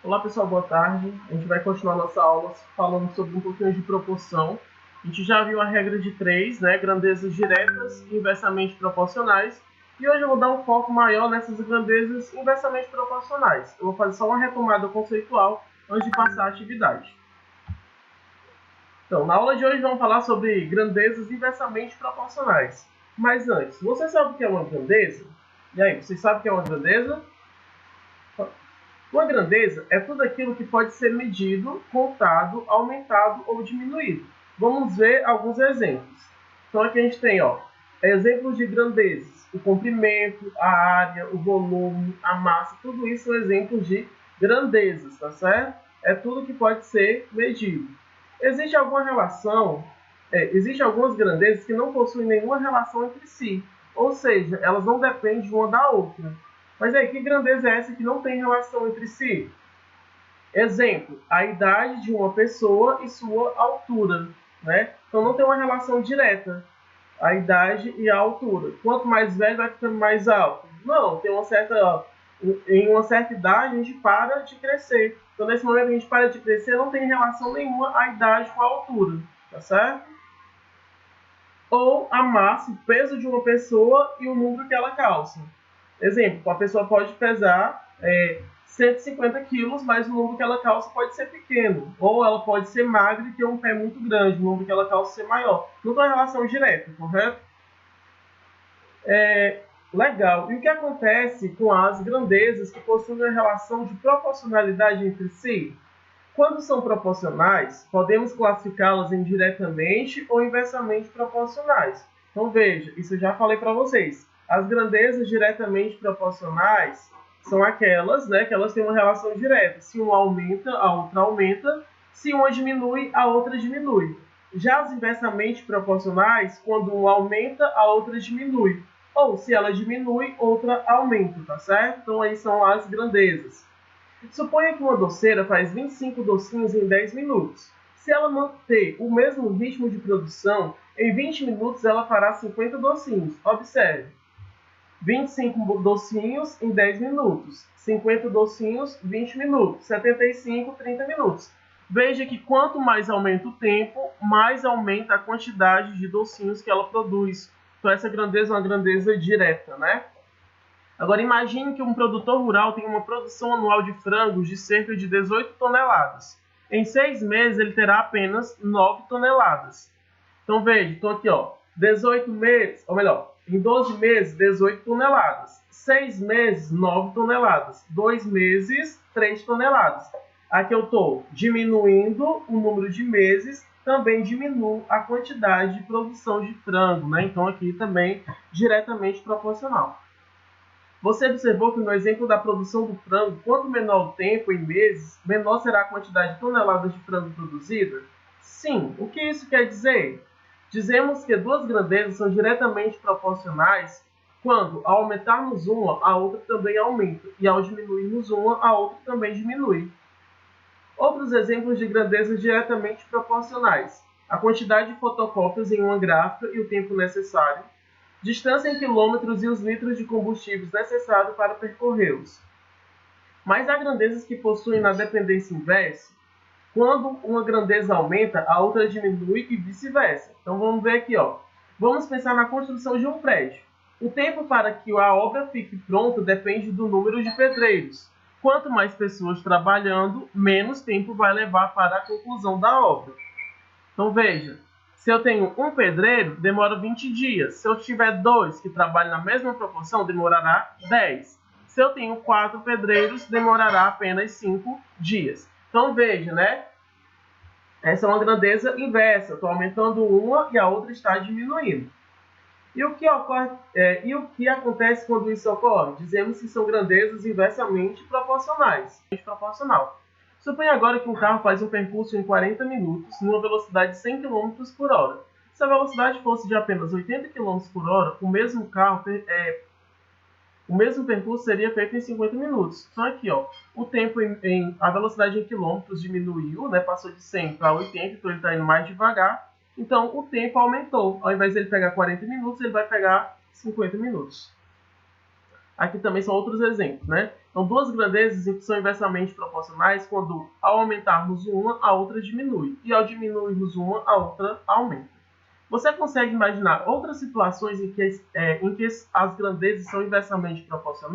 Olá pessoal, boa tarde. A gente vai continuar nossa aula falando sobre um pouquinho de proporção. A gente já viu a regra de 3, né? Grandezas diretas e inversamente proporcionais. E hoje eu vou dar um foco maior nessas grandezas inversamente proporcionais. Eu vou fazer só uma retomada conceitual antes de passar a atividade. Então, na aula de hoje vamos falar sobre grandezas inversamente proporcionais. Mas antes, você sabe o que é uma grandeza? E aí, você sabe o que é uma grandeza? Uma grandeza é tudo aquilo que pode ser medido, contado, aumentado ou diminuído. Vamos ver alguns exemplos. Então aqui a gente tem exemplos de grandezas. O comprimento, a área, o volume, a massa, tudo isso são exemplos de grandezas, tá certo? É tudo que pode ser medido. Existe alguma relação? Existem algumas grandezas que não possuem nenhuma relação entre si, ou seja, elas não dependem uma da outra. Mas aí, que grandeza é essa que não tem relação entre si? Exemplo, a idade de uma pessoa e sua altura, né? Então não tem uma relação direta, a idade e a altura. Quanto mais velho, vai ficando mais alto. Não, tem em uma certa idade a gente para de crescer. Então nesse momento que a gente para de crescer, não tem relação nenhuma a idade com a altura, tá certo? Ou a massa, o peso de uma pessoa e o número que ela calça. Exemplo, a pessoa pode pesar 150 quilos, mas o número que ela calça pode ser pequeno. Ou ela pode ser magra e ter um pé muito grande, o número que ela calça ser maior. Não tem uma relação direta, correto? Legal. E o que acontece com as grandezas que possuem uma relação de proporcionalidade entre si? Quando são proporcionais, podemos classificá-las em diretamente ou inversamente proporcionais. Então veja, isso eu já falei para vocês. As grandezas diretamente proporcionais são aquelas, né, que elas têm uma relação direta. Se uma aumenta, a outra aumenta. Se uma diminui, a outra diminui. Já as inversamente proporcionais, quando uma aumenta, a outra diminui. Ou se ela diminui, outra aumenta, tá certo? Então aí são as grandezas. Suponha que uma doceira faz 25 docinhos em 10 minutos. Se ela manter o mesmo ritmo de produção, em 20 minutos ela fará 50 docinhos. Observe. 25 docinhos em 10 minutos. 50 docinhos, 20 minutos. 75, 30 minutos. Veja que quanto mais aumenta o tempo, mais aumenta a quantidade de docinhos que ela produz. Então essa grandeza é uma grandeza direta, né? Agora imagine que um produtor rural tem uma produção anual de frangos de cerca de 18 toneladas. Em 6 meses ele terá apenas 9 toneladas. Então veja, estou aqui, 18 meses, ou melhor, em 12 meses, 18 toneladas. 6 meses, 9 toneladas. 2 meses, 3 toneladas. Aqui eu estou diminuindo o número de meses, também diminuo a quantidade de produção de frango, né? Então aqui também diretamente proporcional. Você observou que no exemplo da produção do frango, quanto menor o tempo em meses, menor será a quantidade de toneladas de frango produzida? Sim. O que isso quer dizer? Dizemos que duas grandezas são diretamente proporcionais quando, ao aumentarmos uma, a outra também aumenta, e ao diminuirmos uma, a outra também diminui. Outros exemplos de grandezas diretamente proporcionais: a quantidade de fotocópias em uma gráfica e o tempo necessário, distância em quilômetros e os litros de combustíveis necessários para percorrê-los. Mas há grandezas que possuem na dependência inversa. Quando uma grandeza aumenta, a outra diminui e vice-versa. Então vamos ver aqui, Vamos pensar na construção de um prédio. O tempo para que a obra fique pronta depende do número de pedreiros. Quanto mais pessoas trabalhando, menos tempo vai levar para a conclusão da obra. Então veja, se eu tenho um pedreiro, demora 20 dias. Se eu tiver dois que trabalham na mesma proporção, demorará 10. Se eu tenho 4 pedreiros, demorará apenas 5 dias. Então veja, né? Essa é uma grandeza inversa. Estou aumentando uma e a outra está diminuindo. E o que acontece quando isso ocorre? Dizemos que são grandezas inversamente proporcionais. Suponha agora que um carro faz um percurso em 40 minutos, numa velocidade de 100 km por hora. Se a velocidade fosse de apenas 80 km por hora, o mesmo percurso seria feito em 50 minutos. Então aqui, o tempo a velocidade em quilômetros diminuiu, né, passou de 100 para 80, então ele está indo mais devagar. Então o tempo aumentou. Ao invés de ele pegar 40 minutos, ele vai pegar 50 minutos. Aqui também são outros exemplos, né? Então, duas grandezas que são inversamente proporcionais quando, ao aumentarmos uma, a outra diminui. E ao diminuirmos uma, a outra aumenta. Você consegue imaginar outras situações em que as grandezas são inversamente proporcionais?